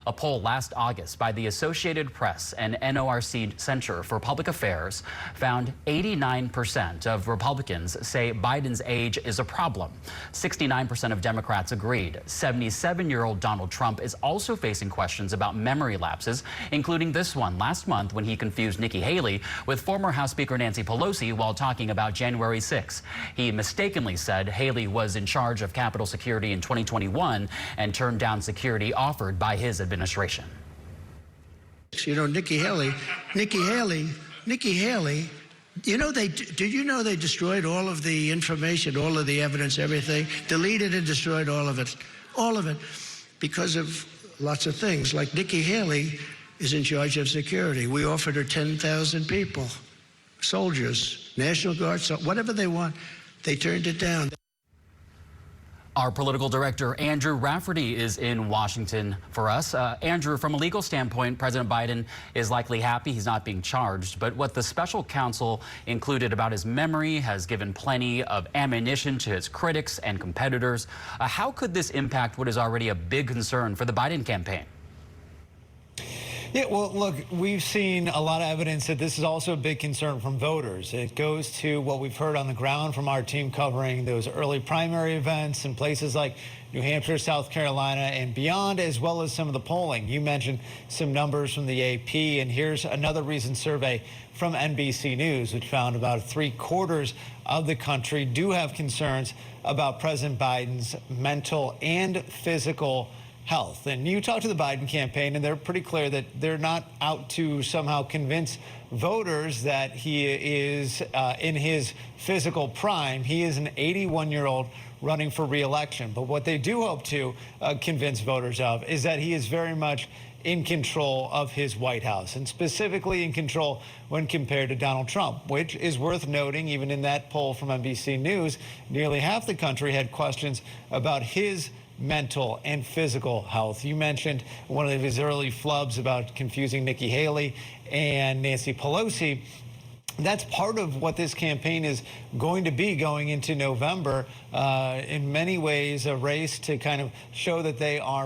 A poll last August by the Associated Press and NORC Center for Public Affairs found 89% of Republicans say Biden's age is a problem. 69% of Democrats agreed. 77-year-old Donald Trump is also facing questions about memory lapses, including this one last month when he confused Nikki Haley with former House Speaker Nancy Pelosi while talking about January 6. He mistakenly said Haley was in charge of Capitol security in 2021 and turned down security offered by his administration. You know, Nikki Haley, you know, did you know they destroyed all of the information, all of the evidence, everything, deleted and destroyed all of it, because of lots of things. Like Nikki Haley is in charge of security. We offered her 10,000 people, soldiers, National Guard, so whatever they want. They turned it down. Our political director, Andrew Rafferty, is in Washington for us. Andrew, from a legal standpoint, President Biden is likely happy he's not being charged. But what the special counsel included about his memory has given plenty of ammunition to his critics and competitors. How could this impact what is already a big concern for the Biden campaign? Yeah, well, look, we've seen a lot of evidence that this is also a big concern from voters. It goes to what we've heard on the ground from our team covering those early primary events in places like New Hampshire, South Carolina, and beyond, as well as some of the polling. You mentioned some numbers from the AP, and here's another recent survey from NBC News, which found about 3/4 of the country do have concerns about President Biden's mental and physical health. And you talk to the Biden campaign, and they're pretty clear that they're not out to somehow convince voters that he is in his physical prime. He is an 81-year-old running for re-election. But what they do hope to convince voters of is that he is very much in control of his White House, and specifically in control when compared to Donald Trump, which is worth noting. Even in that poll from NBC News, nearly half the country had questions about his mental and physical health. You mentioned one of his early flubs about confusing Nikki Haley and Nancy Pelosi. That's part of what this campaign is going to be going into November. In many ways, a race to kind of show that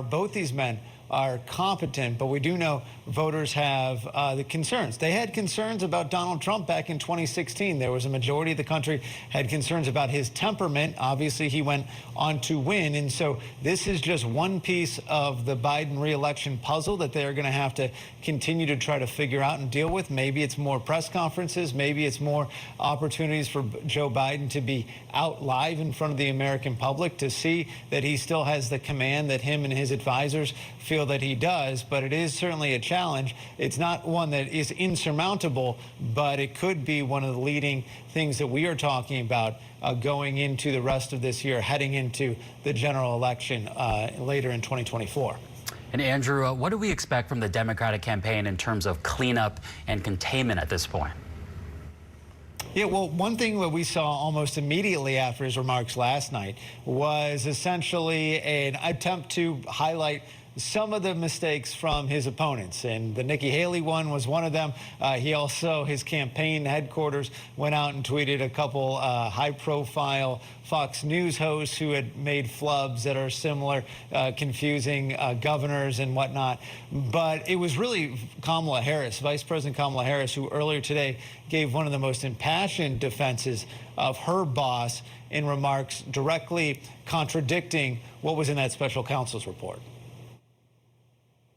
both these men are competent, but we do know voters have the concerns. They had concerns about Donald Trump back in 2016. There was a majority of the country had concerns about his temperament. Obviously, he went on to win, and so this is just one piece of the Biden re-election puzzle that they're going to have to continue to try to figure out and deal with. Maybe it's more press conferences. Maybe it's more opportunities for Joe Biden to be out live in front of the American public to see that he still has the command that him and his advisors feel that he does. But it is certainly a challenge. It's not one that is insurmountable, but it could be one of the leading things that we are talking about going into the rest of this year, heading into the general election later in 2024. And Andrew, what do we expect from the Democratic campaign in terms of cleanup and containment at this point? Yeah, well, one thing that we saw almost immediately after his remarks last night was essentially an attempt to highlight some of the mistakes from his opponents, and the Nikki Haley one was one of them. His campaign headquarters went out and tweeted a couple high-profile Fox News hosts who had made flubs that are similar, confusing governors and whatnot. But it was really Kamala Harris, Vice President Kamala Harris, who earlier today gave one of the most impassioned defenses of her boss in remarks directly contradicting what was in that special counsel's report.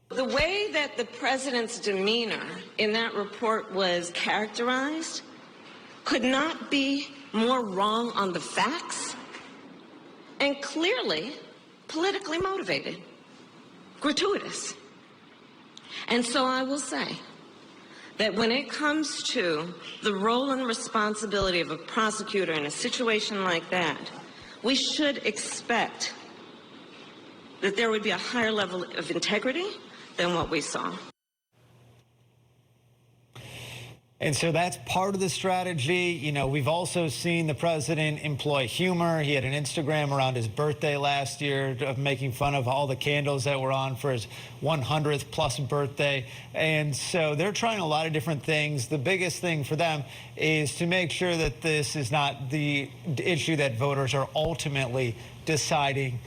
The way that the president's demeanor in that report was characterized could not be more wrong on the facts and clearly politically motivated, gratuitous. And so I will say that when it comes to the role and responsibility of a prosecutor in a situation like that, we should expect that there would be a higher level of integrity than what we saw. And so that's part of the strategy. You know, we've also seen the president employ humor. He had an Instagram around his birthday last year of making fun of all the candles that were on for his 100th plus birthday. And so they're trying a lot of different things. The biggest thing for them is to make sure that this is not the issue that voters are ultimately deciding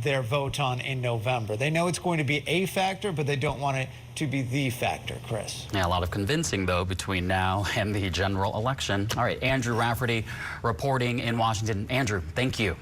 their vote on in November. They know it's going to be a factor, but they don't want it to be the factor, Chris. Yeah, a lot of convincing, though, between now and the general election. All right, Andrew Rafferty reporting in Washington. Andrew, thank you.